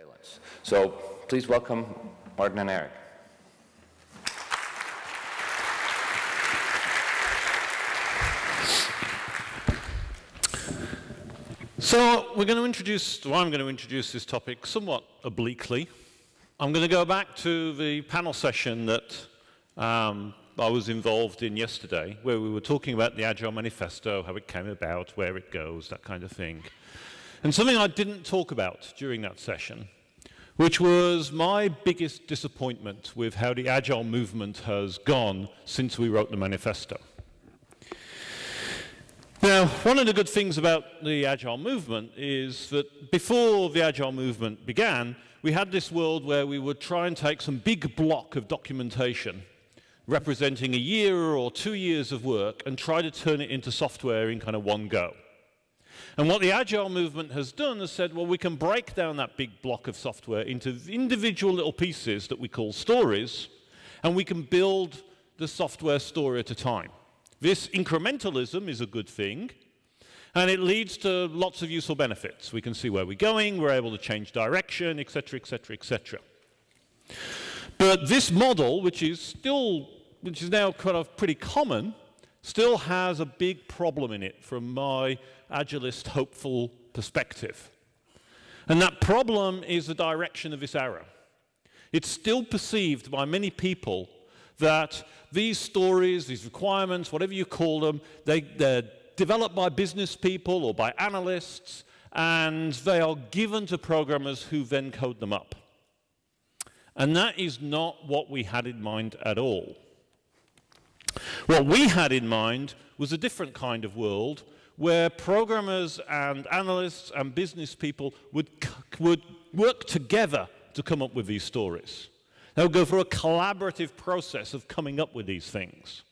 surveillance. So please welcome Martin and Erik. So we're going to introduce, well, I'm going to introduce this topic somewhat obliquely. I'm going to go back to the panel session that I was involved in yesterday, where we were talking about the Agile Manifesto, how it came about, where it goes, that kind of thing. And something I didn't talk about during that session, which was my biggest disappointment with how the Agile movement has gone since we wrote the manifesto. Now, one of the good things about the Agile movement is that before the Agile movement began, we had this world where we would try and take some big block of documentation representing a year or 2 years of work and try to turn it into software in kind of one go. And what the Agile movement has done is said, well, we can break down that big block of software into individual little pieces that we call stories, and we can build the software story at a time. This incrementalism is a good thing, and it leads to lots of useful benefits. We can see where we're going, we're able to change direction, etc., etc., etc. But this model, which is now kind of pretty common, still has a big problem in it from my agilist hopeful perspective. And that problem is the direction of this arrow. It's still perceived by many people that these stories, these requirements, whatever you call them, they're developed by business people or by analysts, and they are given to programmers who then code them up. And that is not what we had in mind at all. What we had in mind was a different kind of world where programmers and analysts and business people would work together to come up with these stories. They would go through a collaborative process of coming up with these things.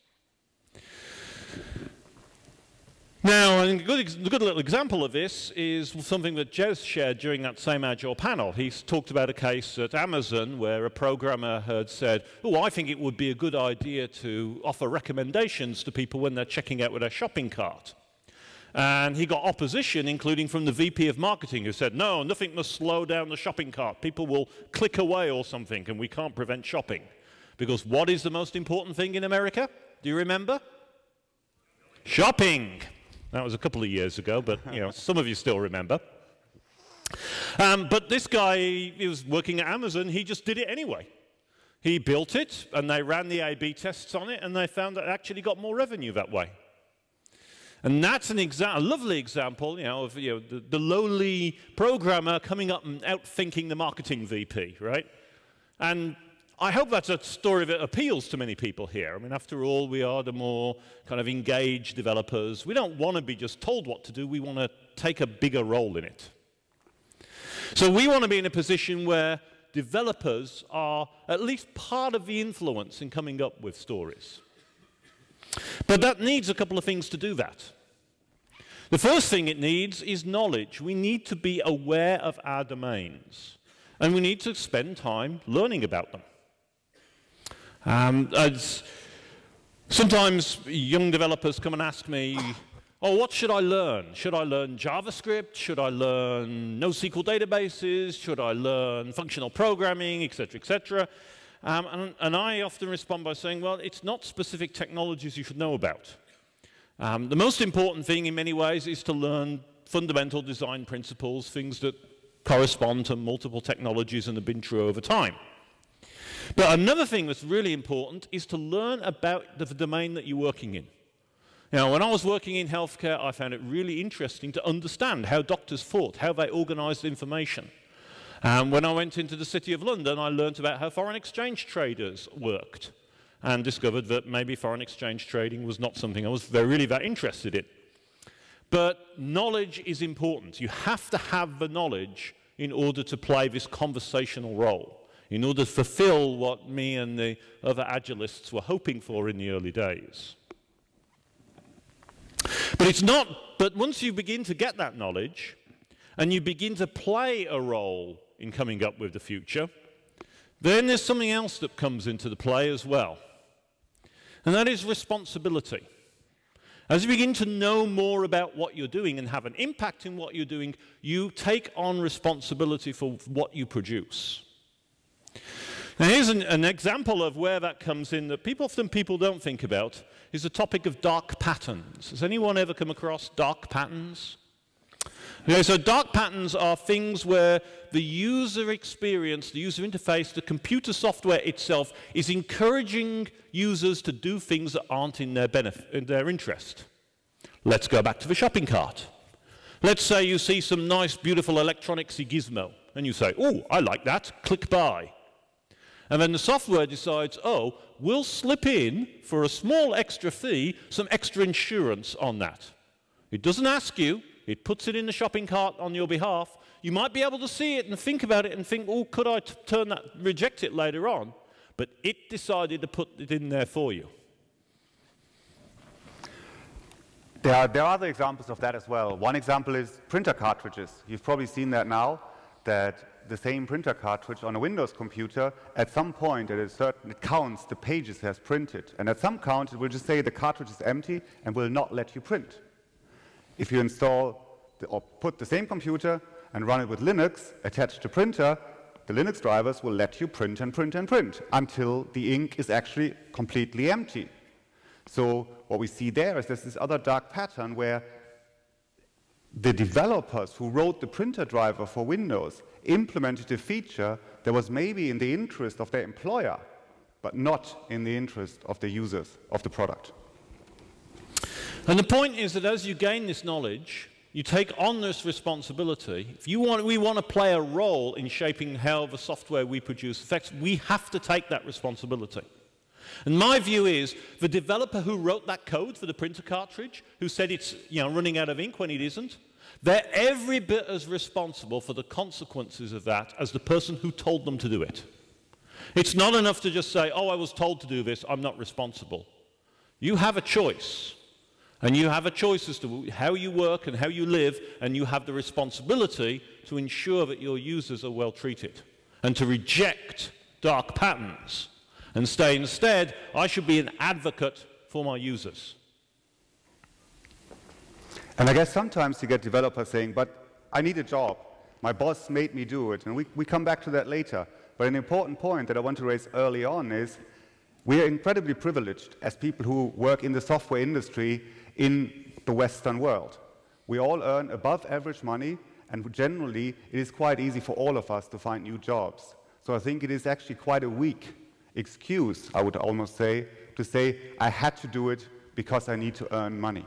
Now, a good little example of this is something that Jez shared during that same Agile panel. He talked about a case at Amazon where a programmer had said, oh, I think it would be a good idea to offer recommendations to people when they're checking out with their shopping cart. And he got opposition, including from the VP of marketing, who said, no, nothing must slow down the shopping cart. People will click away or something, and we can't prevent shopping. Because what is the most important thing in America? Do you remember? Shopping. That was a couple of years ago, but you know, some of you still remember. But this guy, he was working at Amazon, he just did it anyway. He built it, and they ran the A/B tests on it, and they found that it actually got more revenue that way. And that's a lovely example, you know, of the lowly programmer coming up and outthinking the marketing VP, right? And I hope that's a story that appeals to many people here. I mean, after all, we are the more kind of engaged developers. We don't want to be just told what to do. We want to take a bigger role in it. So we want to be in a position where developers are at least part of the influence in coming up with stories. But that needs a couple of things to do that. The first thing it needs is knowledge. We need to be aware of our domains, and we need to spend time learning about them. Sometimes young developers come and ask me, oh, what should I learn? Should I learn JavaScript? Should I learn NoSQL databases? Should I learn functional programming, etc., etc.? And I often respond by saying, well, it's not specific technologies you should know about. The most important thing in many ways is to learn fundamental design principles, things that correspond to multiple technologies and have been true over time. But another thing that's really important is to learn about the domain that you're working in. Now, when I was working in healthcare, I found it really interesting to understand how doctors thought, how they organized information. When I went into the City of London, I learned about how foreign exchange traders worked and discovered that maybe foreign exchange trading was not something I was really that interested in. But knowledge is important. You have to have the knowledge in order to play this conversational role, in order to fulfill what me and the other agilists were hoping for in the early days. But once you begin to get that knowledge, and you begin to play a role in coming up with the future, then there's something else that comes into the play as well. And that is responsibility. As you begin to know more about what you're doing and have an impact in what you're doing, you take on responsibility for what you produce. Now here's an example of where that comes in that people don't think about, is the topic of dark patterns. Has anyone ever come across dark patterns? Okay, so dark patterns are things where the user experience, the user interface, the computer software itself is encouraging users to do things that aren't in their interest. Let's go back to the shopping cart. Let's say you see some nice, beautiful electronicsy gizmo, and you say, oh, I like that, click buy. And then the software decides, oh, we'll slip in, for a small extra fee, some extra insurance on that. It doesn't ask you. It puts it in the shopping cart on your behalf. You might be able to see it and think about it and think, oh, could I reject it later on? But it decided to put it in there for you. There are other examples of that as well. One example is printer cartridges. You've probably seen that now, that the same printer cartridge on a Windows computer, at some point, it counts the pages it has printed. And at some count, it will just say the cartridge is empty and will not let you print. If you install or put the same computer and run it with Linux attached to printer, the Linux drivers will let you print and print and print until the ink is actually completely empty. So what we see there is there's this other dark pattern where the developers who wrote the printer driver for Windows implemented a feature that was maybe in the interest of their employer, but not in the interest of the users of the product. And the point is that as you gain this knowledge, you take on this responsibility. If we want to play a role in shaping how the software we produce affects, we have to take that responsibility. And my view is the developer who wrote that code for the printer cartridge, who said it's running out of ink when it isn't, they're every bit as responsible for the consequences of that as the person who told them to do it. It's not enough to just say, oh, I was told to do this, I'm not responsible. You have a choice. And you have a choice as to how you work and how you live, and you have the responsibility to ensure that your users are well treated and to reject dark patterns and say instead, I should be an advocate for my users. And I guess sometimes you get developers saying, but I need a job. My boss made me do it. And we come back to that later. But an important point that I want to raise early on is we are incredibly privileged as people who work in the software industry in the Western world. We all earn above average money, and generally it is quite easy for all of us to find new jobs. So I think it is actually quite a weak excuse, I would almost say, to say I had to do it because I need to earn money.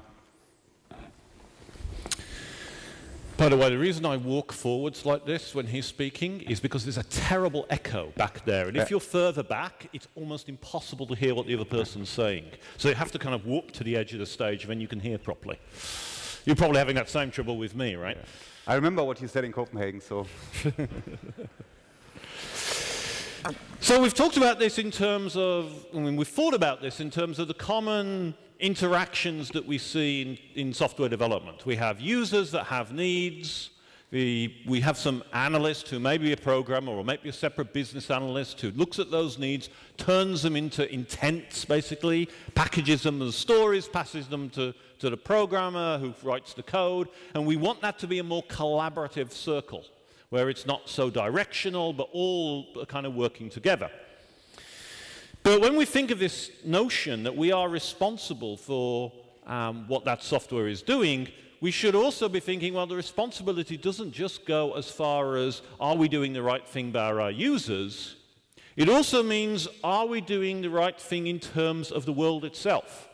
By the way, the reason I walk forwards like this when he's speaking is because there's a terrible echo back there. And if you're further back, it's almost impossible to hear what the other person's saying. So you have to kind of walk to the edge of the stage, and then you can hear properly. You're probably having that same trouble with me, right? Yeah. I remember what you said in Copenhagen, so... So we've talked about this in terms of, we've thought about this in terms of the common interactions that we see in software development. We have users that have needs. We have some analyst who may be a programmer or maybe a separate business analyst who looks at those needs, turns them into intents, basically, packages them as stories, passes them to the programmer who writes the code, and we want that to be a more collaborative circle, where it's not so directional, but all are kind of working together. But when we think of this notion that we are responsible for what that software is doing, we should also be thinking, well, the responsibility doesn't just go as far as, are we doing the right thing by our users? It also means, are we doing the right thing in terms of the world itself?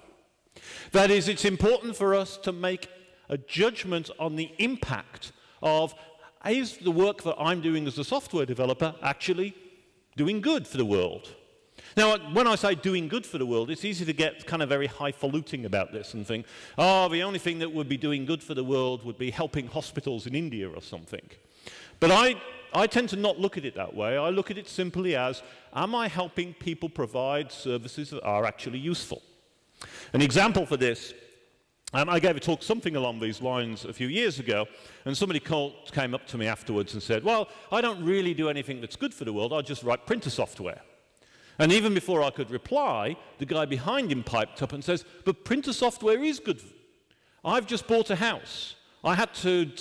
That is, it's important for us to make a judgment on the impact of, is the work that I'm doing as a software developer actually doing good for the world? Now, when I say doing good for the world, it's easy to get kind of very highfalutin about this and think, oh, the only thing that would be doing good for the world would be helping hospitals in India or something. But I tend to not look at it that way. I look at it simply as, am I helping people provide services that are actually useful? An example for this, I gave a talk something along these lines a few years ago, and somebody came up to me afterwards and said, well, I don't really do anything that's good for the world, I just write printer software. And even before I could reply, the guy behind him piped up and says, but printer software is good I've just bought a house. I had to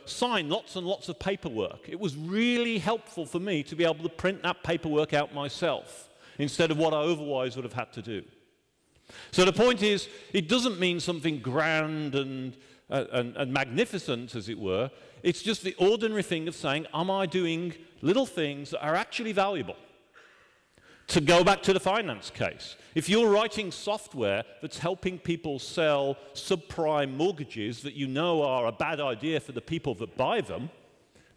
sign lots and lots of paperwork. It was really helpful for me to be able to print that paperwork out myself instead of what I otherwise would have had to do. So the point is, it doesn't mean something grand and magnificent, as it were. It's just the ordinary thing of saying, am I doing little things that are actually valuable? To go back to the finance case, if you're writing software that's helping people sell subprime mortgages that you know are a bad idea for the people that buy them,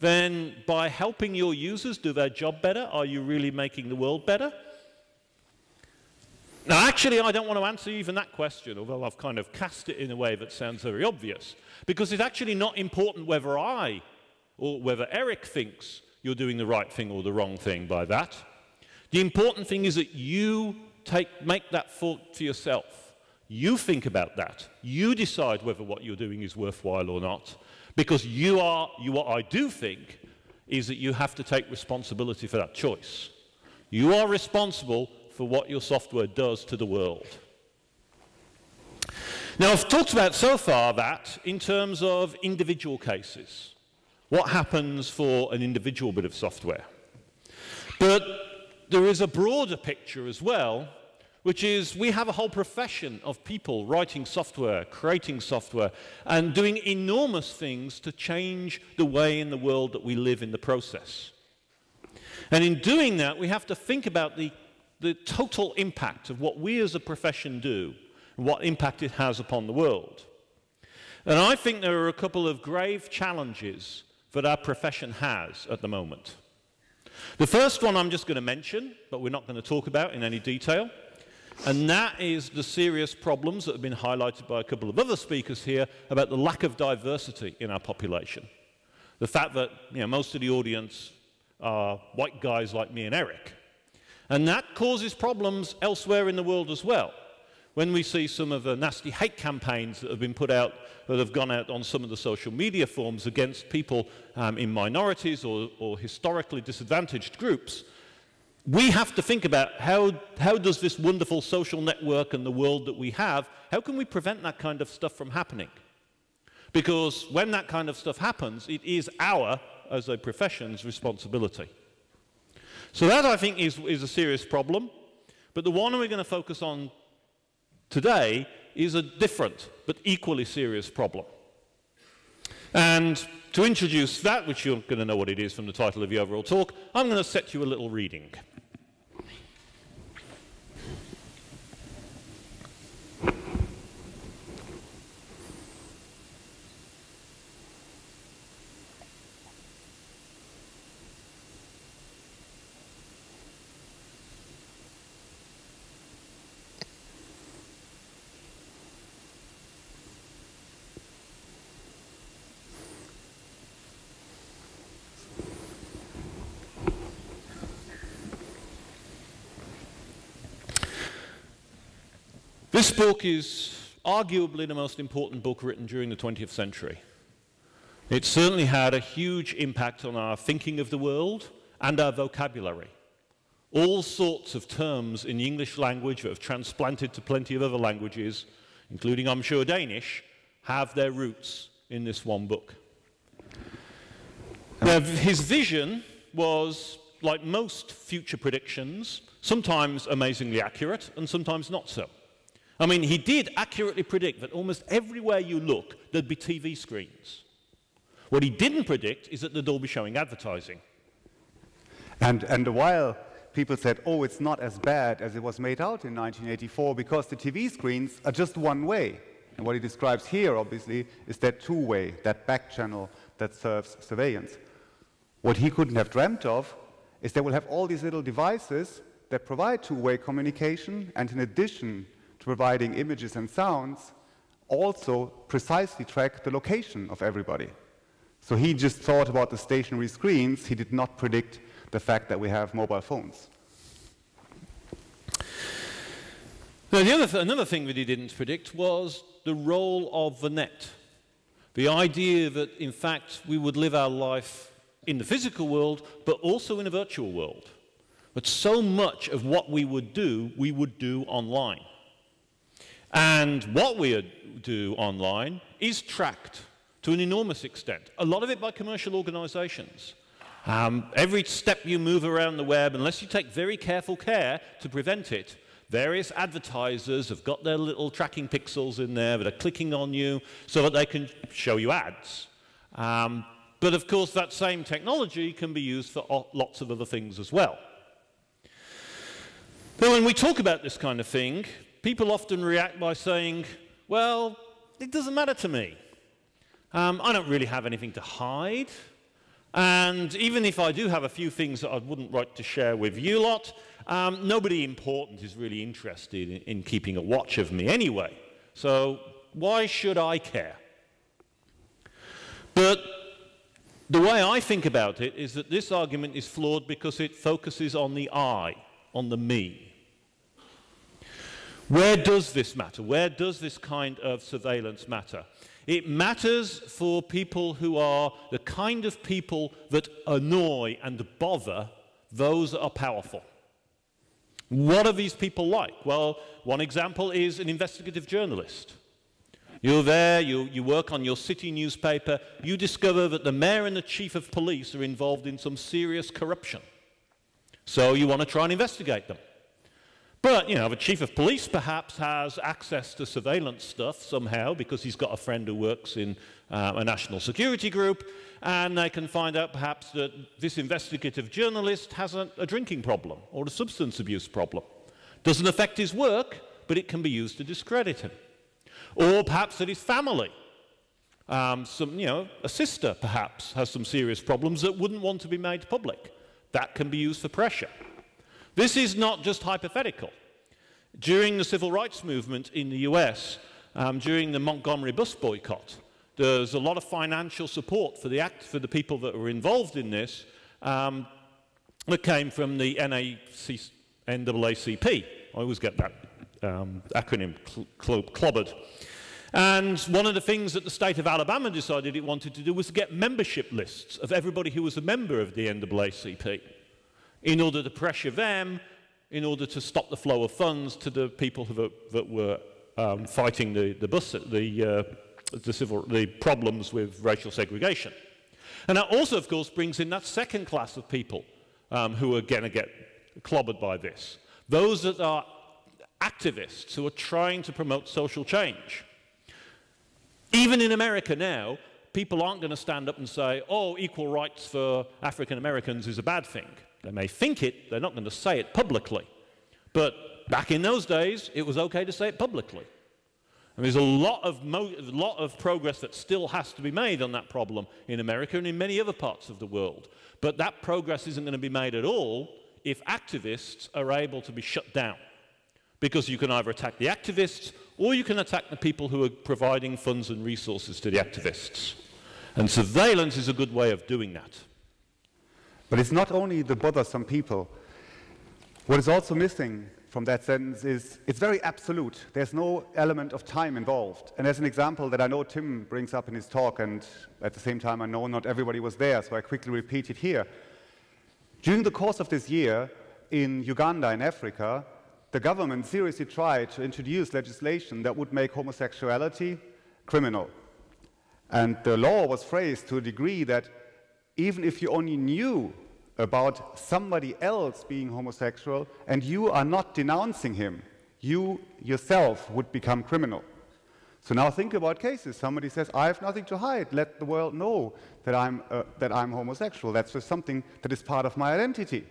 then by helping your users do their job better, are you really making the world better? Now, actually, I don't want to answer even that question, although I've kind of cast it in a way that sounds very obvious, because it's actually not important whether I or whether Erik thinks you're doing the right thing or the wrong thing by that. The important thing is that you make that thought for yourself. You think about that. You decide whether what you're doing is worthwhile or not, because what I do think is that you have to take responsibility for that choice. You are responsible for what your software does to the world. Now, I've talked about so far that in terms of individual cases, what happens for an individual bit of software. But there is a broader picture as well, which is we have a whole profession of people writing software, creating software, and doing enormous things to change the way in the world that we live in the process. And in doing that, we have to think about the total impact of what we as a profession do, and what impact it has upon the world. And I think there are a couple of grave challenges that our profession has at the moment. The first one I'm just going to mention, but we're not going to talk about in any detail, and that is the serious problems that have been highlighted by a couple of other speakers here about the lack of diversity in our population. The fact that most of the audience are white guys like me and Erik. And that causes problems elsewhere in the world as well. When we see some of the nasty hate campaigns that have been put out, that have gone out on some of the social media forums against people in minorities or historically disadvantaged groups, we have to think about how does this wonderful social network and the world that we have, how can we prevent that kind of stuff from happening? Because when that kind of stuff happens, it is our, as a profession's, responsibility. So that, I think, is a serious problem. But the one we're going to focus on today is a different but equally serious problem. And to introduce that, which you're going to know what it is from the title of the overall talk, I'm going to set you a little reading. This book is arguably the most important book written during the 20th century. It certainly had a huge impact on our thinking of the world and our vocabulary. All sorts of terms in the English language that have transplanted to plenty of other languages, including, I'm sure, Danish, have their roots in this one book. Now, his vision was, like most future predictions, sometimes amazingly accurate and sometimes not so. I mean, he did accurately predict that almost everywhere you look, there'd be TV screens. What he didn't predict is that they'd all be showing advertising. And while people said, oh, it's not as bad as it was made out in 1984 because the TV screens are just one way. And what he describes here, obviously, is that two-way, that back channel that serves surveillance. What he couldn't have dreamt of is that we'll have all these little devices that provide two-way communication, and in addition to providing images and sounds, also precisely track the location of everybody. So he just thought about the stationary screens. He did not predict the fact that we have mobile phones. Now, another thing that he didn't predict was the role of the net. The idea that, in fact, we would live our life in the physical world, but also in a virtual world. But so much of what we would do online. And what we do online is tracked to an enormous extent, a lot of it by commercial organizations. Every step you move around the web, unless you take very careful care to prevent it, various advertisers have got their little tracking pixels in there that are clicking on you so that they can show you ads. But of course, that same technology can be used for lots of other things as well. But when we talk about this kind of thing, people often react by saying, well, it doesn't matter to me. I don't really have anything to hide. And even if I do have a few things that I wouldn't like to share with you lot, nobody important is really interested in keeping a watch of me anyway. So why should I care? But the way I think about it is that this argument is flawed because it focuses on the I, on the me. Where does this matter? Where does this kind of surveillance matter? It matters for people who are the kind of people that annoy and bother those that are powerful. What are these people like? Well, one example is an investigative journalist. You're there, you work on your city newspaper, you discover that the mayor and the chief of police are involved in some serious corruption. So you want to try and investigate them. But, you know, the chief of police perhaps has access to surveillance stuff somehow because he's got a friend who works in a national security group, and they can find out perhaps that this investigative journalist has a drinking problem or a substance abuse problem. Doesn't affect his work, but it can be used to discredit him. Or perhaps that his family, a sister perhaps, has some serious problems that wouldn't want to be made public. That can be used for pressure. This is not just hypothetical. During the civil rights movement in the US, during the Montgomery bus boycott, there's a lot of financial support for the people that were involved in this that came from the NAACP. I always get that acronym clobbered. And one of the things that the state of Alabama decided it wanted to do was to get membership lists of everybody who was a member of the NAACP, in order to pressure them, in order to stop the flow of funds to the people that were fighting the problems with racial segregation. And that also, of course, brings in that second class of people who are going to get clobbered by this. Those that are activists who are trying to promote social change. Even in America now, people aren't going to stand up and say, oh, equal rights for African Americans is a bad thing. They may think it, they're not going to say it publicly. But back in those days, it was okay to say it publicly. And there's a lot of progress that still has to be made on that problem in America and in many other parts of the world. But that progress isn't going to be made at all if activists are able to be shut down. Because you can either attack the activists or you can attack the people who are providing funds and resources to the activists. And surveillance is a good way of doing that. But it's not only the bothersome people. What is also missing from that sentence is it's very absolute. There's no element of time involved. And as an example that I know Tim brings up in his talk, and at the same time I know not everybody was there, so I quickly repeat it here. During the course of this year, in Uganda in Africa, the government seriously tried to introduce legislation that would make homosexuality criminal. And the law was phrased to a degree that even if you only knew about somebody else being homosexual and you are not denouncing him, you yourself would become criminal. So now think about cases. Somebody says, I have nothing to hide. Let the world know that I'm homosexual. That's just something that is part of my identity.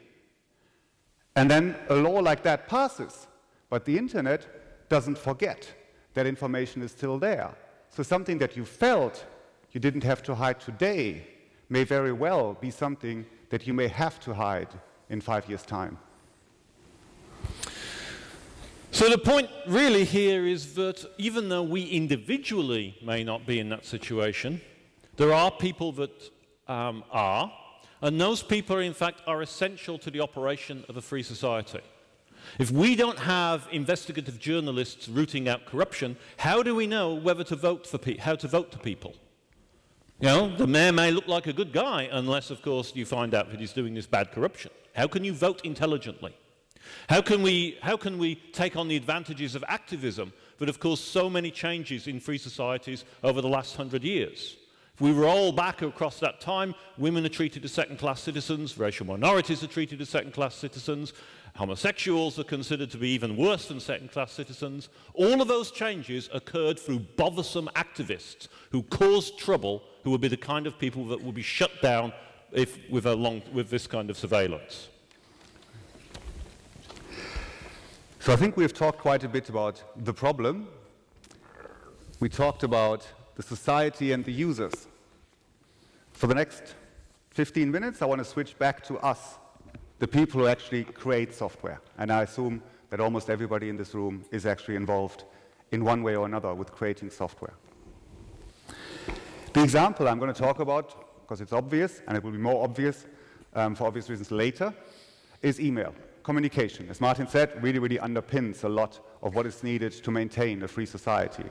And then a law like that passes. But the internet doesn't forget that information is still there. So something that you felt you didn't have to hide today may very well be something that you may have to hide in 5 years' time. So the point really here is that even though we individually may not be in that situation, there are people that are, and those people in fact are essential to the operation of a free society. If we don't have investigative journalists rooting out corruption, how do we know whether to vote for how to vote to people? You know, the mayor may look like a good guy unless, of course, you find out that he's doing this bad corruption. How can you vote intelligently? How can we take on the advantages of activism but of course so many changes in free societies over the last 100 years. If we roll back across that time, women are treated as second-class citizens, racial minorities are treated as second-class citizens, homosexuals are considered to be even worse than second-class citizens. All of those changes occurred through bothersome activists who caused trouble, who would be the kind of people that will be shut down with this kind of surveillance. So I think we've talked quite a bit about the problem. We talked about the society and the users. For the next 15 minutes, I want to switch back to us, the people who actually create software. And I assume that almost everybody in this room is actually involved in one way or another with creating software. The example I'm going to talk about, because it's obvious, and it will be more obvious for obvious reasons later, is email. Communication, as Martin said, really, really underpins a lot of what is needed to maintain a free society.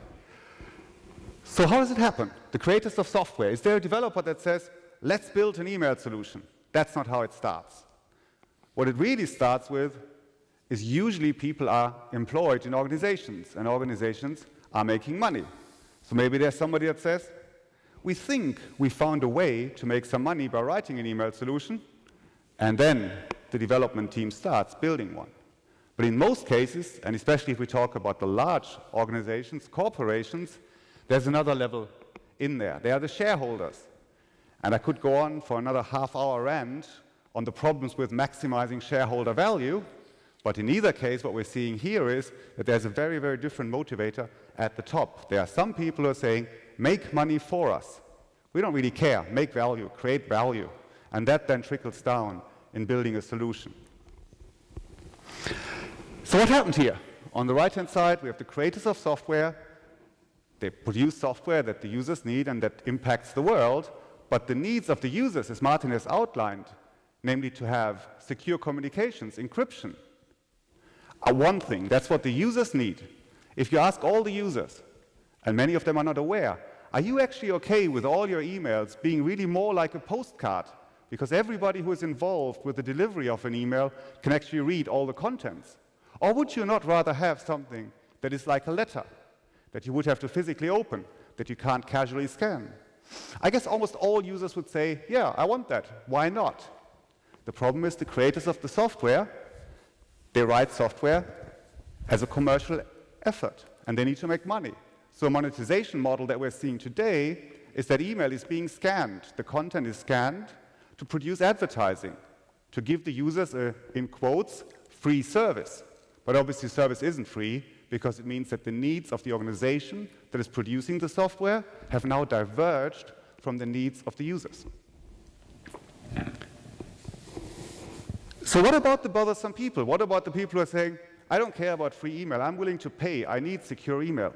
So how does it happen? The creators of software, is there a developer that says, let's build an email solution? That's not how it starts. What it really starts with is usually people are employed in organizations, and organizations are making money. So maybe there's somebody that says, we think we found a way to make some money by writing an email solution, and then the development team starts building one. But in most cases, and especially if we talk about the large organizations, corporations, there's another level in there. They are the shareholders. And I could go on for another half-hour rant on the problems with maximizing shareholder value, but in either case, what we're seeing here is that there's a very, very different motivator at the top. There are some people who are saying, make money for us. We don't really care. Make value, create value. And that then trickles down in building a solution. So what happened here? On the right-hand side, we have the creators of software. They produce software that the users need and that impacts the world, but the needs of the users, as Martin has outlined, namely to have secure communications, encryption, are one thing. That's what the users need. If you ask all the users, and many of them are not aware, are you actually okay with all your emails being really more like a postcard? Because everybody who is involved with the delivery of an email can actually read all the contents. Or would you not rather have something that is like a letter, that you would have to physically open, that you can't casually scan? I guess almost all users would say, yeah, I want that. Why not? The problem is the creators of the software, they write software as a commercial effort, and they need to make money. So a monetization model that we're seeing today is that email is being scanned. The content is scanned to produce advertising, to give the users a, in quotes, free service. But obviously service isn't free because it means that the needs of the organization that is producing the software have now diverged from the needs of the users. So what about the bothersome people? What about the people who are saying, I don't care about free email, I'm willing to pay, I need secure email?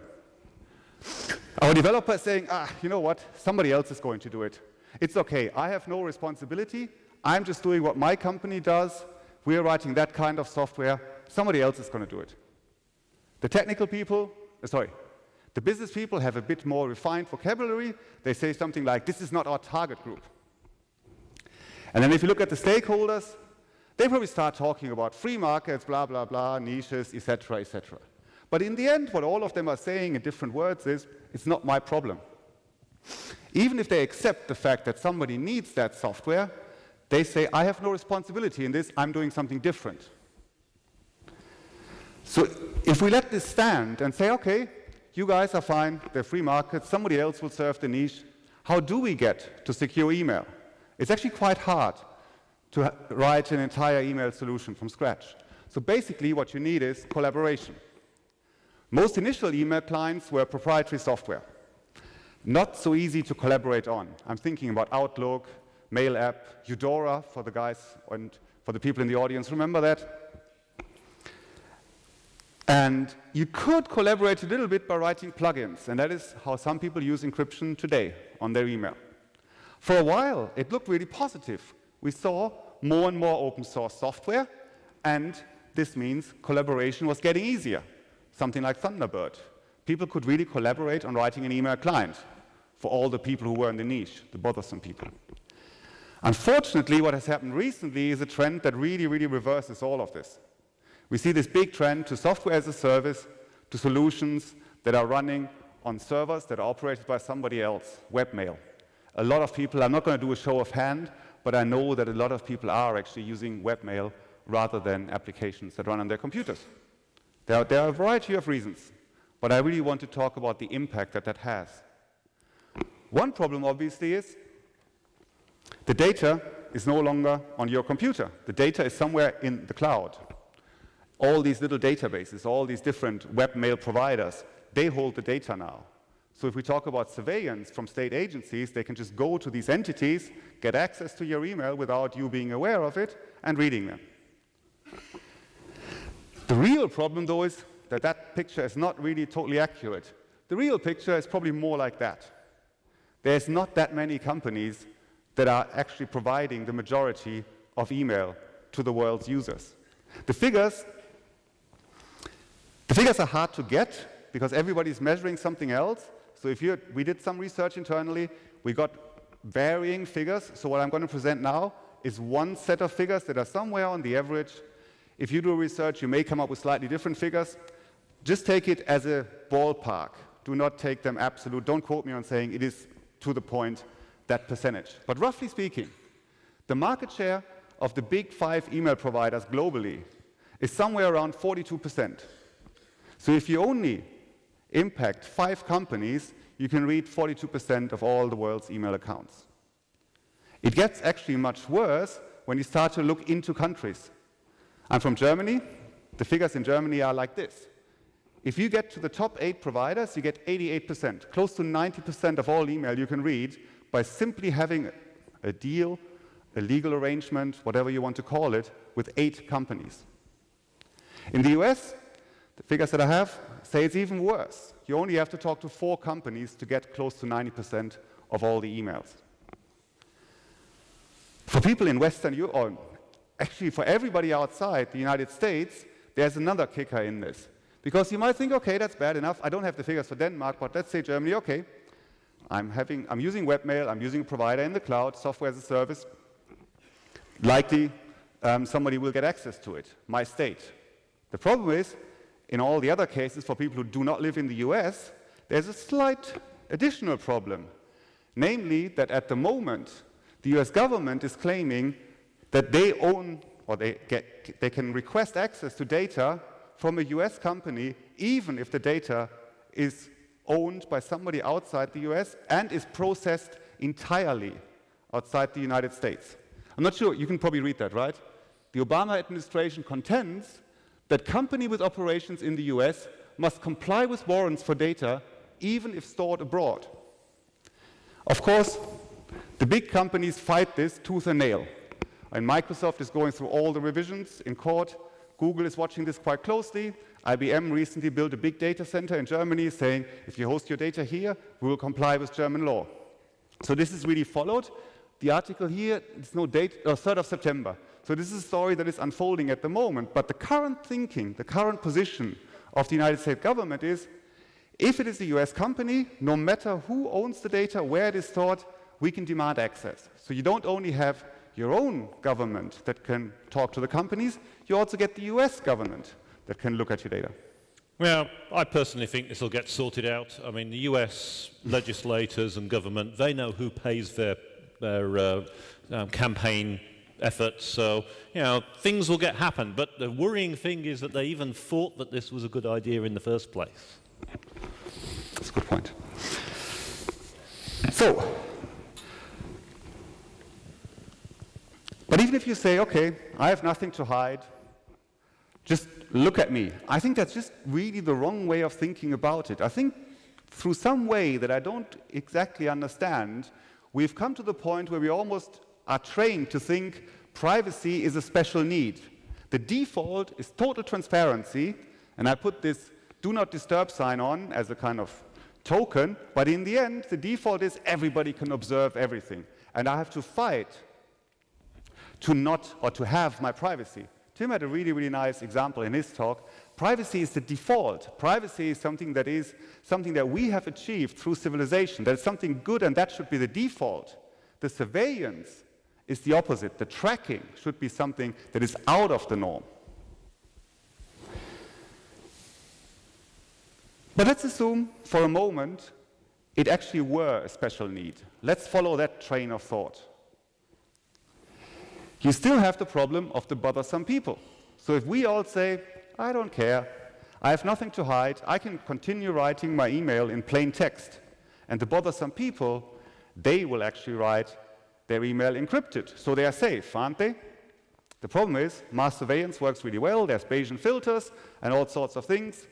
Our developer is saying, you know what, somebody else is going to do it. It's okay, I have no responsibility, I'm just doing what my company does, we're writing that kind of software, somebody else is going to do it. The technical people, the business people have a bit more refined vocabulary. They say something like, this is not our target group. And then if you look at the stakeholders, they probably start talking about free markets, blah, blah, blah, niches, etc., etc. But in the end, what all of them are saying in different words is, it's not my problem. Even if they accept the fact that somebody needs that software, they say, I have no responsibility in this, I'm doing something different. So if we let this stand and say, okay, you guys are fine, they're free markets, somebody else will serve the niche, how do we get to secure email? It's actually quite hard to write an entire email solution from scratch. So basically what you need is collaboration. Most initial email clients were proprietary software. Not so easy to collaborate on. I'm thinking about Outlook, Mail app, Eudora for the guys and for the people in the audience. Remember that? And you could collaborate a little bit by writing plugins, and that is how some people use encryption today on their email. For a while, it looked really positive. We saw more and more open source software, and this means collaboration was getting easier. Something like Thunderbird. People could really collaborate on writing an email client for all the people who were in the niche, the bothersome people. Unfortunately, what has happened recently is a trend that really, really reverses all of this. We see this big trend to software as a service, to solutions that are running on servers that are operated by somebody else, webmail. A lot of people, I'm not going to do a show of hand, but I know that a lot of people are actually using webmail rather than applications that run on their computers. There are a variety of reasons, but I really want to talk about the impact that that has. One problem, obviously, is the data is no longer on your computer. The data is somewhere in the cloud. All these little databases, all these different webmail providers, they hold the data now. So if we talk about surveillance from state agencies, they can just go to these entities, get access to your email without you being aware of it, and reading them. The real problem, though, is that that picture is not really totally accurate. The real picture is probably more like that. There's not that many companies that are actually providing the majority of email to the world's users. The figures are hard to get because everybody's measuring something else. So we did some research internally, we got varying figures. So what I'm going to present now is one set of figures that are somewhere on the average. If you do research, you may come up with slightly different figures. Just take it as a ballpark. Do not take them absolute. Don't quote me on saying it is to the point that percentage. But roughly speaking, the market share of the big 5 email providers globally is somewhere around 42%. So if you only impact 5 companies, you can read 42% of all the world's email accounts. It gets actually much worse when you start to look into countries. I'm from Germany. The figures in Germany are like this. If you get to the top 8 providers, you get 88%, close to 90% of all email you can read by simply having a deal, a legal arrangement, whatever you want to call it, with 8 companies. In the US, the figures that I have say it's even worse. You only have to talk to 4 companies to get close to 90% of all the emails. For people in Western Europe, or actually for everybody outside the United States, there's another kicker in this. Because you might think, okay, that's bad enough. I don't have the figures for Denmark, but let's say Germany, okay. I'm using webmail, I'm using a provider in the cloud, software as a service. Likely, somebody will get access to it, my state. The problem is, in all the other cases, for people who do not live in the US, there's a slight additional problem. Namely, that at the moment, the US government is claiming that they own, or they can request access to data from a US company, even if the data is owned by somebody outside the US and is processed entirely outside the United States. I'm not sure, you can probably read that, right? The Obama administration contends that companies with operations in the US must comply with warrants for data, even if stored abroad. Of course, the big companies fight this tooth and nail. And Microsoft is going through all the revisions in court. Google is watching this quite closely. IBM recently built a big data center in Germany saying, if you host your data here, we will comply with German law. So this is really followed. The article here, it's no date, 3rd of September. So this is a story that is unfolding at the moment. But the current thinking, the current position of the United States government is, if it is a US company, no matter who owns the data, where it is stored, we can demand access. So you don't only have your own government that can talk to the companies, you also get the US government that can look at your data. Well, I personally think this will get sorted out. I mean, the US legislators and government, they know who pays their campaign efforts, so, you know, things will get happen. But the worrying thing is that they even thought that this was a good idea in the first place. That's a good point. So, but even if you say, okay, I have nothing to hide, just look at me. I think that's just really the wrong way of thinking about it. I think through some way that I don't exactly understand, we've come to the point where we almost are trained to think privacy is a special need. The default is total transparency, and I put this do not disturb sign on as a kind of token, but in the end, the default is everybody can observe everything. And I have to fight to not, or to have my privacy. Tim had a really, really nice example in his talk. Privacy is the default. Privacy is something that we have achieved through civilization. That is something good, and that should be the default. The surveillance is the opposite. The tracking should be something that is out of the norm. But let's assume for a moment it actually were a special need. Let's follow that train of thought. You still have the problem of the bothersome people. So if we all say, I don't care, I have nothing to hide, I can continue writing my email in plain text, and the bothersome people, they will actually write their email encrypted, so they are safe, aren't they? The problem is, mass surveillance works really well, there's Bayesian filters and all sorts of things.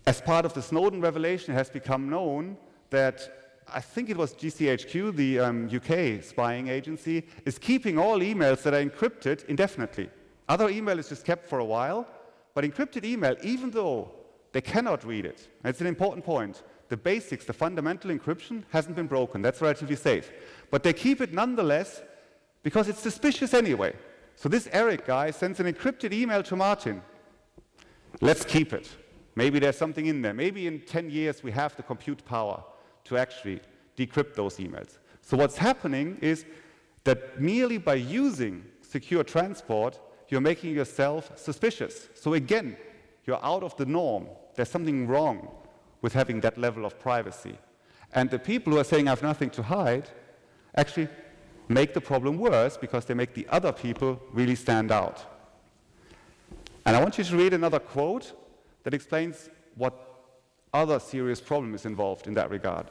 As part of the Snowden revelation, it has become known that I think it was GCHQ, the UK spying agency, is keeping all emails that are encrypted indefinitely. Other email is just kept for a while, but encrypted email, even though they cannot read it, and it's an important point, the basics, the fundamental encryption hasn't been broken, that's relatively safe. But they keep it nonetheless because it's suspicious anyway. So this Erik guy sends an encrypted email to Martin. Let's keep it. Maybe there's something in there. Maybe in 10 years we have the compute power to actually decrypt those emails. So what's happening is that merely by using secure transport, you're making yourself suspicious. So again, you're out of the norm. There's something wrong with having that level of privacy. And the people who are saying I have nothing to hide actually make the problem worse because they make the other people really stand out. And I want you to read another quote that explains what other serious problem is involved in that regard.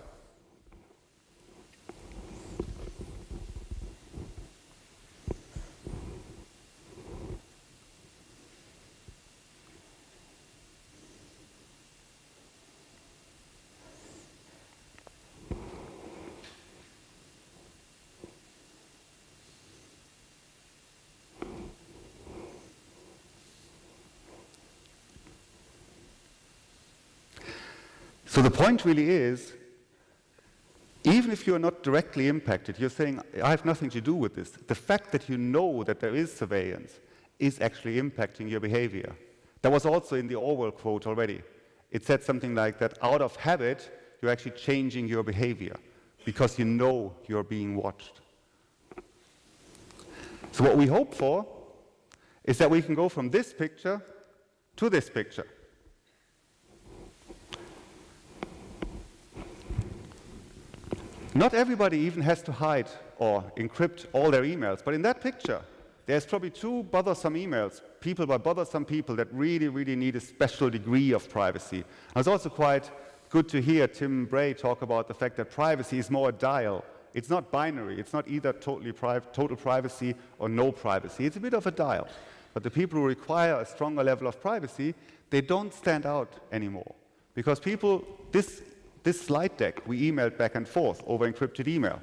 So the point really is, even if you're not directly impacted, you're saying, I have nothing to do with this. The fact that you know that there is surveillance is actually impacting your behavior. That was also in the Orwell quote already. It said something like that, out of habit, you're actually changing your behavior because you know you're being watched. So what we hope for is that we can go from this picture to this picture. Not everybody even has to hide or encrypt all their emails, but in that picture, there's probably two bothersome emails, people by bothersome people that really, really need a special degree of privacy. And it's also quite good to hear Tim Bray talk about the fact that privacy is more a dial. It's not binary. It's not either total privacy or no privacy. It's a bit of a dial. But the people who require a stronger level of privacy, they don't stand out anymore. Because people, this slide deck we emailed back and forth over encrypted email.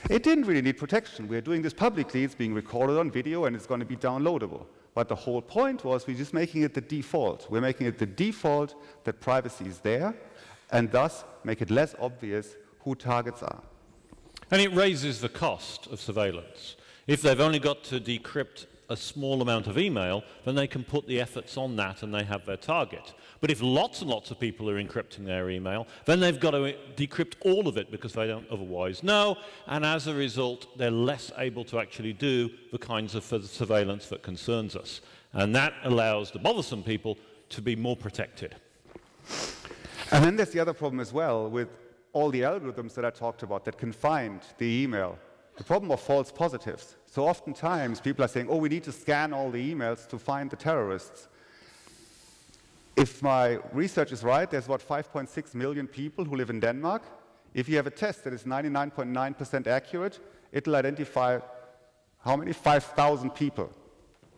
It didn't really need protection. We're doing this publicly, it's being recorded on video, and it's going to be downloadable. But the whole point was we're just making it the default. We're making it the default that privacy is there, and thus make it less obvious who targets are. And it raises the cost of surveillance. If they've only got to decrypt a small amount of email, then they can put the efforts on that and they have their target. But if lots and lots of people are encrypting their email, then they've got to decrypt all of it because they don't otherwise know, and as a result, they're less able to actually do the kinds of surveillance that concerns us. And that allows the bothersome people to be more protected. And then there's the other problem as well with all the algorithms that I talked about that can find the email. The problem of false positives. So oftentimes people are saying, oh, we need to scan all the emails to find the terrorists. If my research is right, there's about 5.6 million people who live in Denmark. If you have a test that is 99.9% accurate, it'll identify how many? 5,000 people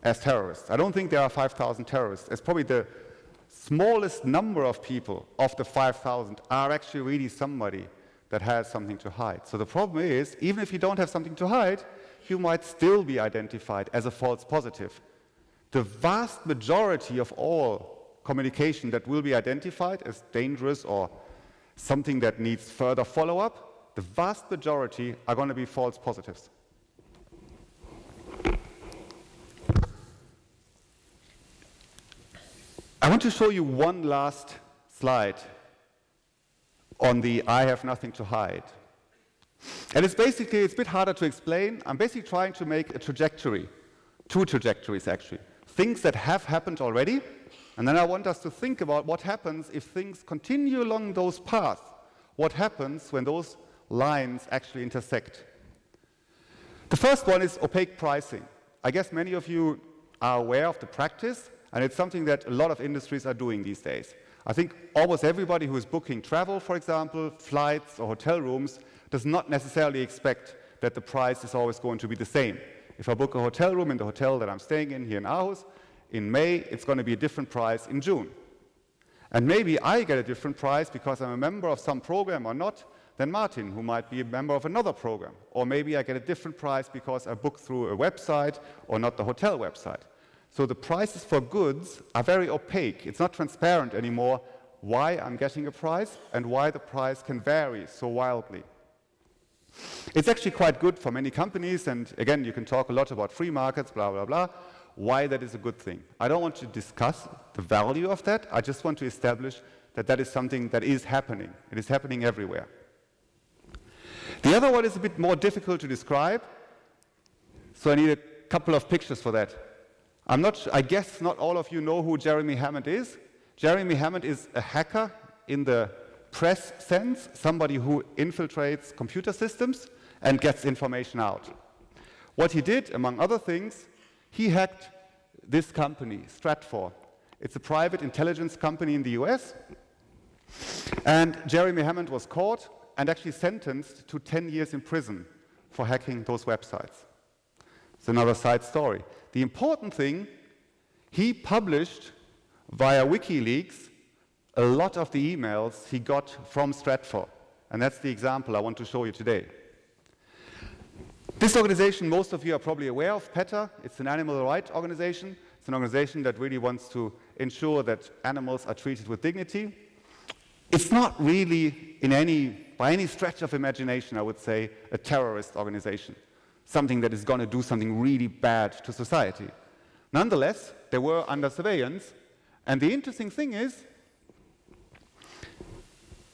as terrorists. I don't think there are 5,000 terrorists. It's probably the smallest number of people of the 5,000 are actually really somebody that has something to hide. So the problem is, even if you don't have something to hide, you might still be identified as a false positive. The vast majority of all communication that will be identified as dangerous or something that needs further follow-up, the vast majority are going to be false positives. I want to show you one last slide on the I have nothing to hide. And it's a bit harder to explain. I'm basically trying to make a trajectory, two trajectories actually. Things that have happened already And then I want us to think about what happens if things continue along those paths. What happens when those lines actually intersect? The first one is opaque pricing. I guess many of you are aware of the practice, and it's something that a lot of industries are doing these days. I think almost everybody who is booking travel, for example, flights or hotel rooms, does not necessarily expect that the price is always going to be the same. If I book a hotel room in the hotel that I'm staying in here in Aarhus, in May, it's going to be a different price in June. And maybe I get a different price because I'm a member of some program or not than Martin, who might be a member of another program. Or maybe I get a different price because I book through a website or not the hotel website. So the prices for goods are very opaque. It's not transparent anymore why I'm getting a price and why the price can vary so wildly. It's actually quite good for many companies, and again, you can talk a lot about free markets, blah, blah, blah, why that is a good thing. I don't want to discuss the value of that. I just want to establish that that is something that is happening. It is happening everywhere. The other one is a bit more difficult to describe, so I need a couple of pictures for that. I guess not all of you know who Jeremy Hammond is. Jeremy Hammond is a hacker in the press sense, somebody who infiltrates computer systems and gets information out. What he did, among other things, he hacked this company, Stratfor. It's a private intelligence company in the US. And Jeremy Hammond was caught and actually sentenced to 10 years in prison for hacking those websites. It's another side story. The important thing, he published via WikiLeaks a lot of the emails he got from Stratfor. And that's the example I want to show you today. This organization, most of you are probably aware of, PETA. It's an animal rights organization. It's an organization that really wants to ensure that animals are treated with dignity. It's not really, by any stretch of imagination, I would say, a terrorist organization, something that is going to do something really bad to society. Nonetheless, they were under surveillance, and the interesting thing is,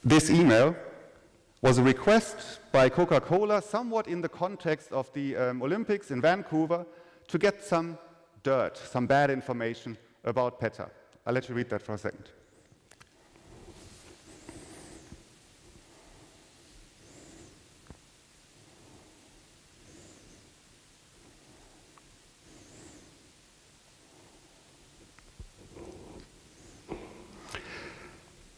this email was a request by Coca-Cola, somewhat in the context of the Olympics in Vancouver, to get some dirt, some bad information about PETA. I'll let you read that for a second.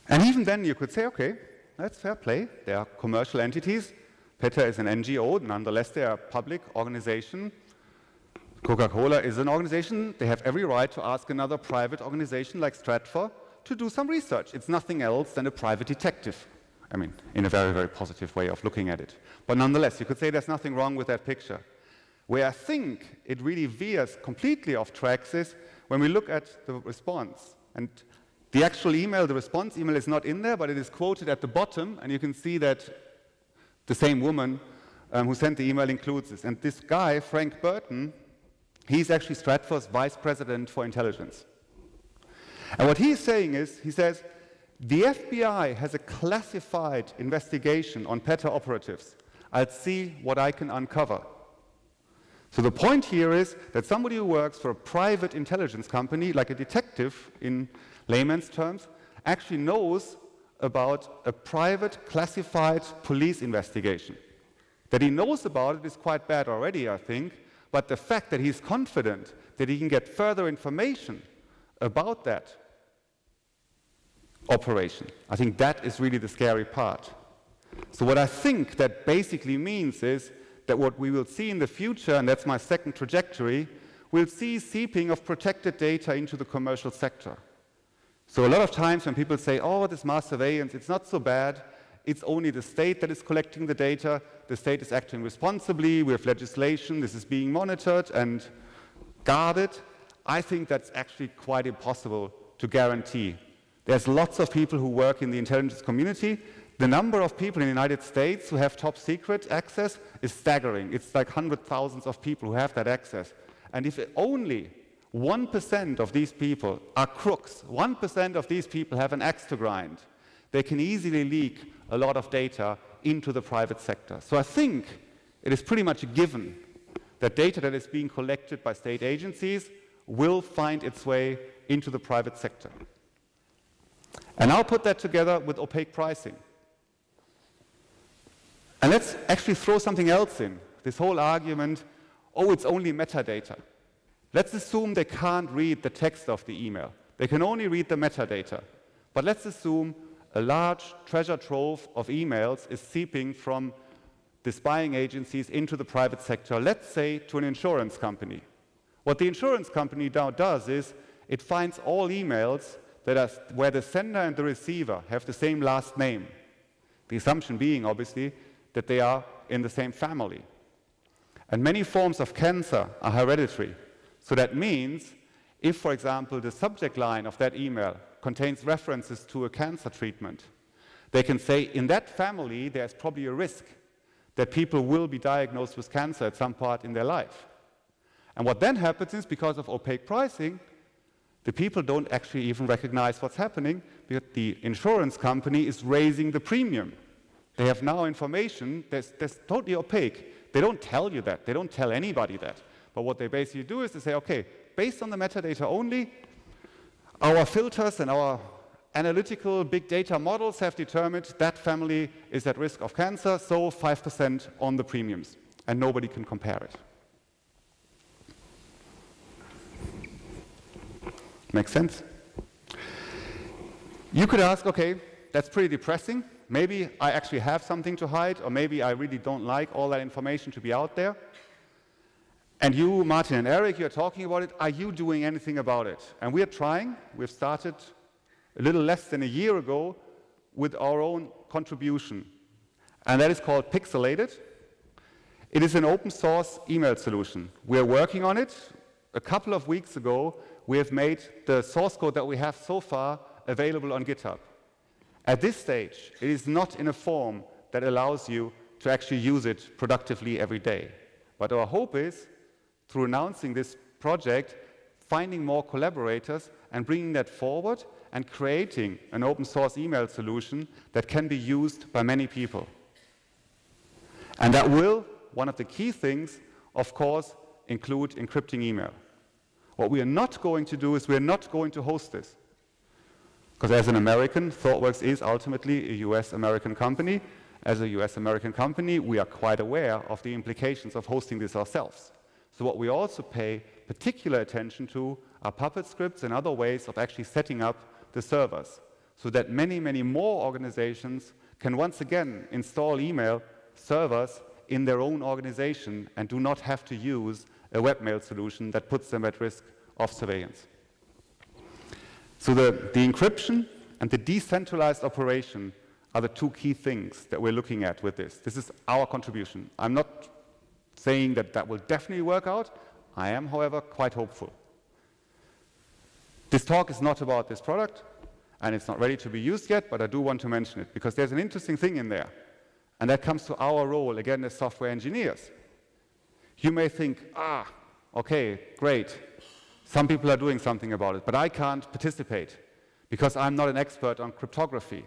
And even then you could say, okay, that's fair play. They are commercial entities. PETA is an NGO. Nonetheless, they are a public organization. Coca-Cola is an organization. They have every right to ask another private organization like Stratfor to do some research. It's nothing else than a private detective. I mean, in a very, very positive way of looking at it. But nonetheless, you could say there's nothing wrong with that picture. Where I think it really veers completely off tracks is when we look at the response. And the actual email, the response email, is not in there, but it is quoted at the bottom, and you can see that the same woman who sent the email includes this. And this guy, Frank Burton, he's actually Stratfor's vice president for intelligence. And what he's saying is, he says, the FBI has a classified investigation on PETA operatives. I'll see what I can uncover. So the point here is that somebody who works for a private intelligence company, like a detective in layman's terms, actually knows about a private classified police investigation. That he knows about it is quite bad already, I think, but the fact that he's confident that he can get further information about that operation, I think that is really the scary part. So what I think that basically means is that what we will see in the future, and that's my second trajectory, we'll see seeping of protected data into the commercial sector. So a lot of times when people say, oh, this mass surveillance, it's not so bad, it's only the state that is collecting the data, the state is acting responsibly, we have legislation, this is being monitored and guarded, I think that's actually quite impossible to guarantee. There's lots of people who work in the intelligence community. The number of people in the United States who have top secret access is staggering. It's like hundreds of thousands of people who have that access. And if only 1% of these people are crooks, 1% of these people have an axe to grind, they can easily leak a lot of data into the private sector. So I think it is pretty much a given that data that is being collected by state agencies will find its way into the private sector. And now put that together with opaque pricing. And let's actually throw something else in. This whole argument, oh, it's only metadata. Let's assume they can't read the text of the email. They can only read the metadata. But let's assume a large treasure trove of emails is seeping from the spying agencies into the private sector, let's say to an insurance company. What the insurance company now does is it finds all emails that are where the sender and the receiver have the same last name. The assumption being, obviously, that they are in the same family. And many forms of cancer are hereditary. So that means if, for example, the subject line of that email contains references to a cancer treatment, they can say in that family there's probably a risk that people will be diagnosed with cancer at some part in their life. And what then happens is, because of opaque pricing, the people don't actually even recognize what's happening because the insurance company is raising the premium. They have now information that's totally opaque. They don't tell you that. They don't tell anybody that. But what they basically do is they say, okay, based on the metadata only, our filters and our analytical big data models have determined that family is at risk of cancer, so 5% on the premiums, and nobody can compare it. Makes sense? You could ask, okay, that's pretty depressing. Maybe I actually have something to hide, or maybe I really don't like all that information to be out there. And you, Martin and Erik, you're talking about it. Are you doing anything about it? And we're trying. We've started a little less than a year ago with our own contribution. And that is called Pixelated. It is an open source email solution. We're working on it. A couple of weeks ago, we have made the source code that we have so far available on GitHub. At this stage, it is not in a form that allows you to actually use it productively every day. But our hope is, through announcing this project, finding more collaborators and bringing that forward and creating an open source email solution that can be used by many people. And that will, one of the key things, of course, include encrypting email. What we are not going to do is we are not going to host this. Because as an American, ThoughtWorks is ultimately a US-American company. As a US-American company, we are quite aware of the implications of hosting this ourselves. So what we also pay particular attention to are puppet scripts and other ways of actually setting up the servers, so that many, many more organizations can once again install email servers in their own organization and do not have to use a webmail solution that puts them at risk of surveillance. So the encryption and the decentralized operation are the two key things that we're looking at with this. This is our contribution. I'm not saying that that will definitely work out. I am, however, quite hopeful. This talk is not about this product, and it's not ready to be used yet, but I do want to mention it, because there's an interesting thing in there, and that comes to our role, again, as software engineers. You may think, okay, great, some people are doing something about it, but I can't participate, because I'm not an expert on cryptography.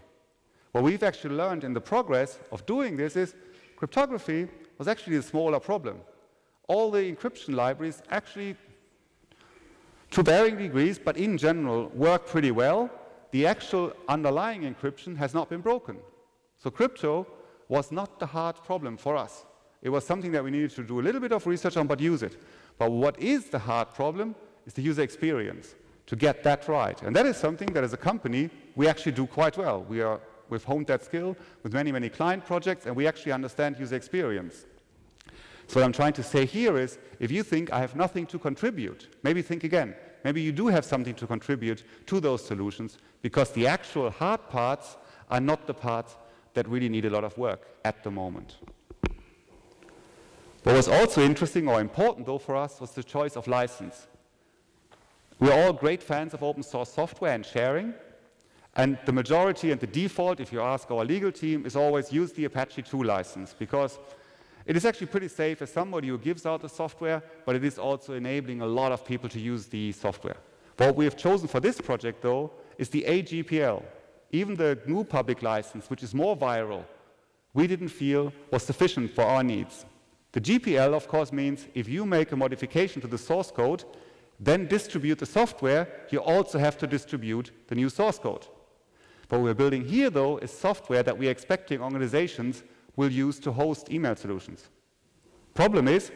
What we've actually learned in the progress of doing this is cryptography was actually a smaller problem. All the encryption libraries actually, to varying degrees, but in general, work pretty well. The actual underlying encryption has not been broken. So crypto was not the hard problem for us. It was something that we needed to do a little bit of research on, but use it. But what is the hard problem is the user experience, to get that right. And that is something that as a company, we actually do quite well. We've honed that skill with many, many client projects, and we actually understand user experience. So what I'm trying to say here is, if you think I have nothing to contribute, maybe think again. Maybe you do have something to contribute to those solutions, because the actual hard parts are not the parts that really need a lot of work at the moment. What was also interesting or important, though, for us was the choice of license. We're all great fans of open source software and sharing, and the majority and the default, if you ask our legal team, is always use the Apache 2 license, because it is actually pretty safe as somebody who gives out the software, but it is also enabling a lot of people to use the software. What we have chosen for this project, though, is the AGPL. Even the GNU public license, which is more viral, we didn't feel was sufficient for our needs. The GPL, of course, means if you make a modification to the source code, then distribute the software, you also have to distribute the new source code. What we're building here, though, is software that we're expecting organizations will use to host email solutions. Problem is,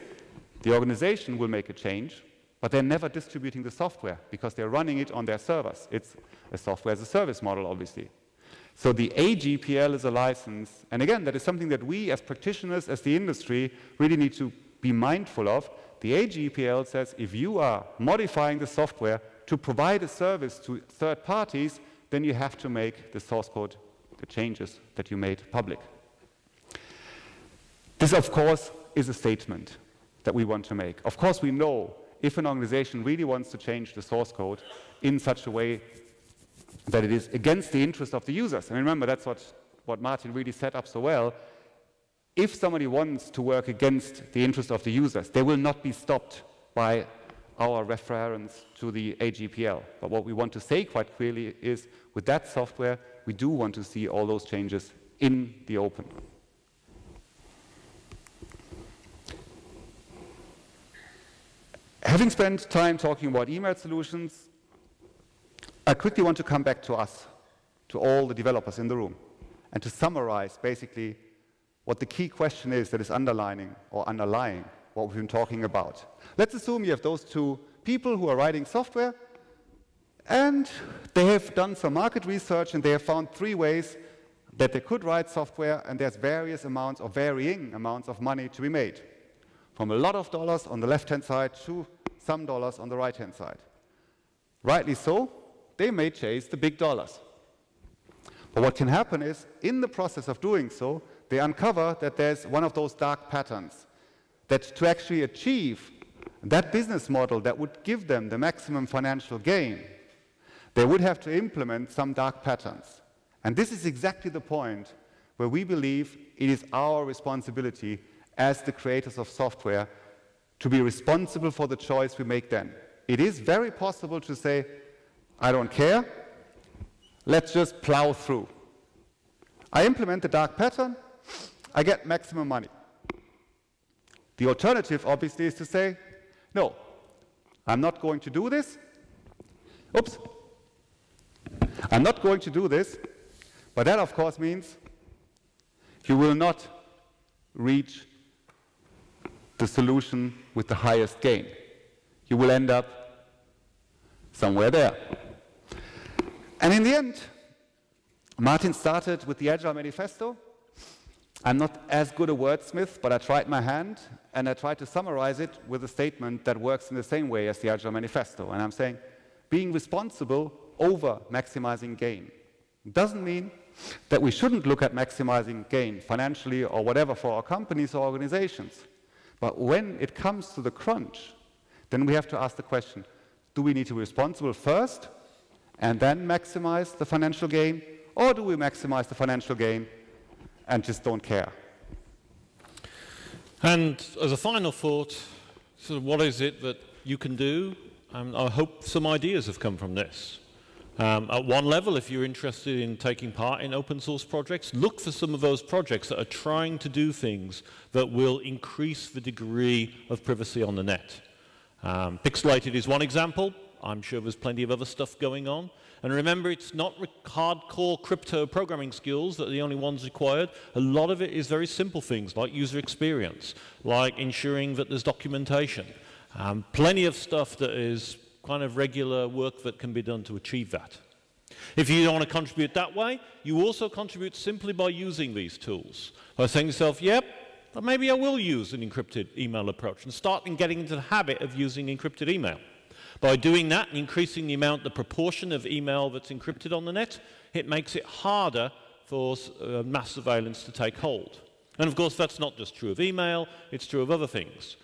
the organization will make a change, but they're never distributing the software because they're running it on their servers. It's a software as a service model, obviously. So the AGPL is a license, and again, that is something that we as practitioners, as the industry, really need to be mindful of. The AGPL says if you are modifying the software to provide a service to third parties, then you have to make the source code, the changes that you made, public. This, of course, is a statement that we want to make. Of course, we know if an organization really wants to change the source code in such a way that it is against the interest of the users. And remember, that's what Martin really set up so well. If somebody wants to work against the interest of the users, they will not be stopped by our reference to the AGPL. But what we want to say quite clearly is, with that software, we do want to see all those changes in the open. Having spent time talking about email solutions, I quickly want to come back to us, to all the developers in the room, and to summarize basically what the key question is that is underlying what we've been talking about. Let's assume you have those two people who are writing software, and they have done some market research, and they have found 3 ways that they could write software, and there's various amounts or varying amounts of money to be made, from a lot of dollars on the left-hand side to some dollars on the right-hand side. Rightly so, they may chase the big dollars. But what can happen is, in the process of doing so, they uncover that there's one of those dark patterns, that to actually achieve that business model that would give them the maximum financial gain, they would have to implement some dark patterns. And this is exactly the point where we believe it is our responsibility as the creators of software to be responsible for the choice we make then. It is very possible to say, I don't care, let's just plow through. I implement the dark pattern, I get maximum money. The alternative, obviously, is to say, no, I'm not going to do this. Oops. I'm not going to do this, but that, of course, means you will not reach the solution with the highest gain. You will end up somewhere there. And in the end, Martin started with the Agile Manifesto. I'm not as good a wordsmith, but I tried my hand, and I tried to summarize it with a statement that works in the same way as the Agile Manifesto. And I'm saying, being responsible over maximizing gain doesn't mean that we shouldn't look at maximizing gain financially or whatever for our companies or organizations. But when it comes to the crunch, then we have to ask the question, do we need to be responsible first and then maximize the financial gain, or do we maximize the financial gain and just don't care? And as a final thought, sort of what is it that you can do? I hope some ideas have come from this. At one level, if you're interested in taking part in open source projects, look for some of those projects that are trying to do things that will increase the degree of privacy on the net. Pixelated is one example. I'm sure there's plenty of other stuff going on. And remember, it's not hardcore crypto programming skills that are the only ones required. A lot of it is very simple things like user experience, like ensuring that there's documentation. Plenty of stuff that is kind of regular work that can be done to achieve that. If you don't want to contribute that way, you also contribute simply by using these tools. By saying to yourself, yep, but maybe I will use an encrypted email approach, and start getting into the habit of using encrypted email. By doing that and increasing the proportion of email that's encrypted on the net, it makes it harder for mass surveillance to take hold. And of course, that's not just true of email, it's true of other things.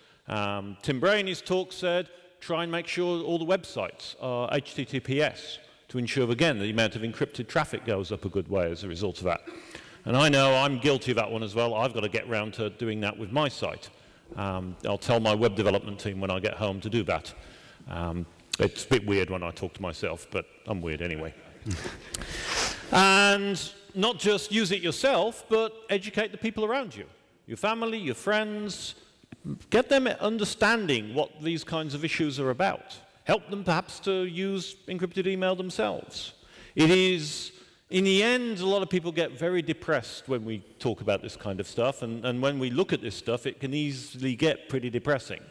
Tim Bray in his talk said, try and make sure all the websites are HTTPS to ensure, again, the amount of encrypted traffic goes up a good way as a result of that. And I know I'm guilty of that one as well. I've got to get round to doing that with my site. I'll tell my web development team when I get home to do that. It's a bit weird when I talk to myself, but I'm weird anyway. And not just use it yourself, but educate the people around you. Your family, your friends. Get them understanding what these kinds of issues are about. help them perhaps to use encrypted email themselves. It is, in the end, a lot of people get very depressed when we talk about this kind of stuff, and when we look at this stuff, it can easily get pretty depressing.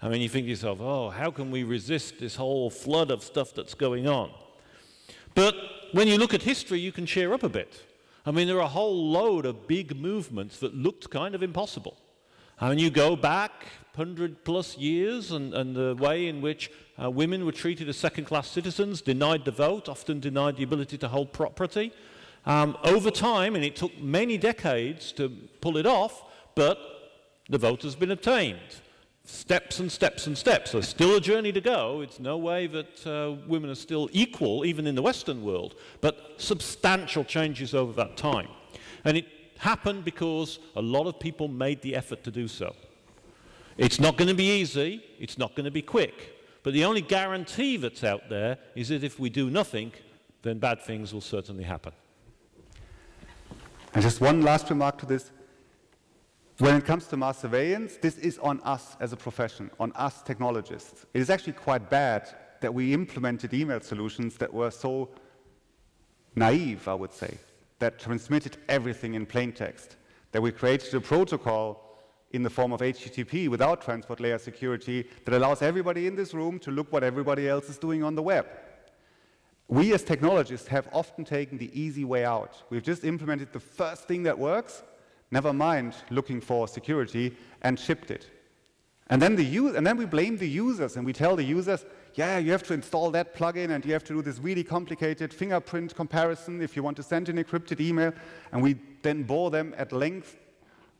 I mean, you think to yourself, oh, how can we resist this whole flood of stuff that's going on? But when you look at history, you can cheer up a bit. I mean, there are a whole load of big movements that looked kind of impossible. I mean, you go back 100+ years, and the way in which women were treated as second-class citizens, denied the vote, often denied the ability to hold property. Over time, and it took many decades to pull it off, but the vote has been obtained. Steps and steps and steps. There's still a journey to go. It's no way that women are still equal, even in the Western world, but substantial changes over that time. And it happened because a lot of people made the effort to do so. It's not going to be easy. It's not going to be quick. But the only guarantee that's out there is that if we do nothing, then bad things will certainly happen. And just one last remark to this. When it comes to mass surveillance, this is on us as a profession, on us technologists. It is actually quite bad that we implemented email solutions that were so naive, I would say, that transmitted everything in plain text, that we created a protocol in the form of HTTP without transport layer security that allows everybody in this room to look what everybody else is doing on the web. We as technologists have often taken the easy way out. We've just implemented the first thing that works, never mind looking for security, and shipped it. And then we blame the users, and we tell the users, yeah, you have to install that plugin, and you have to do this really complicated fingerprint comparison if you want to send an encrypted email, and we then bore them at length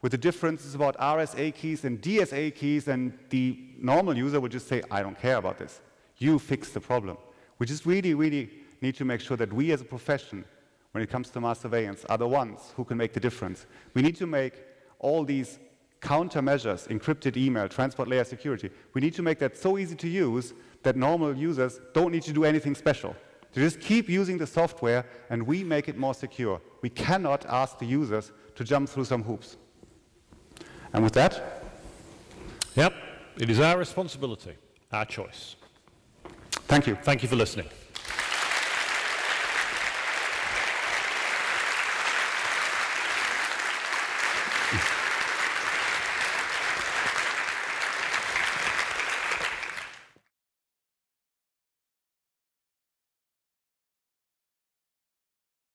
with the differences about RSA keys and DSA keys, and the normal user would just say, I don't care about this. You fix the problem. We just really, really need to make sure that we as a profession, when it comes to mass surveillance, are the ones who can make the difference. We need to make all these countermeasures, encrypted email, transport layer security, we need to make that so easy to use that normal users don't need to do anything special. They just keep using the software and we make it more secure. We cannot ask the users to jump through some hoops. And with that? Yep, it is our responsibility, our choice. Thank you. Thank you for listening.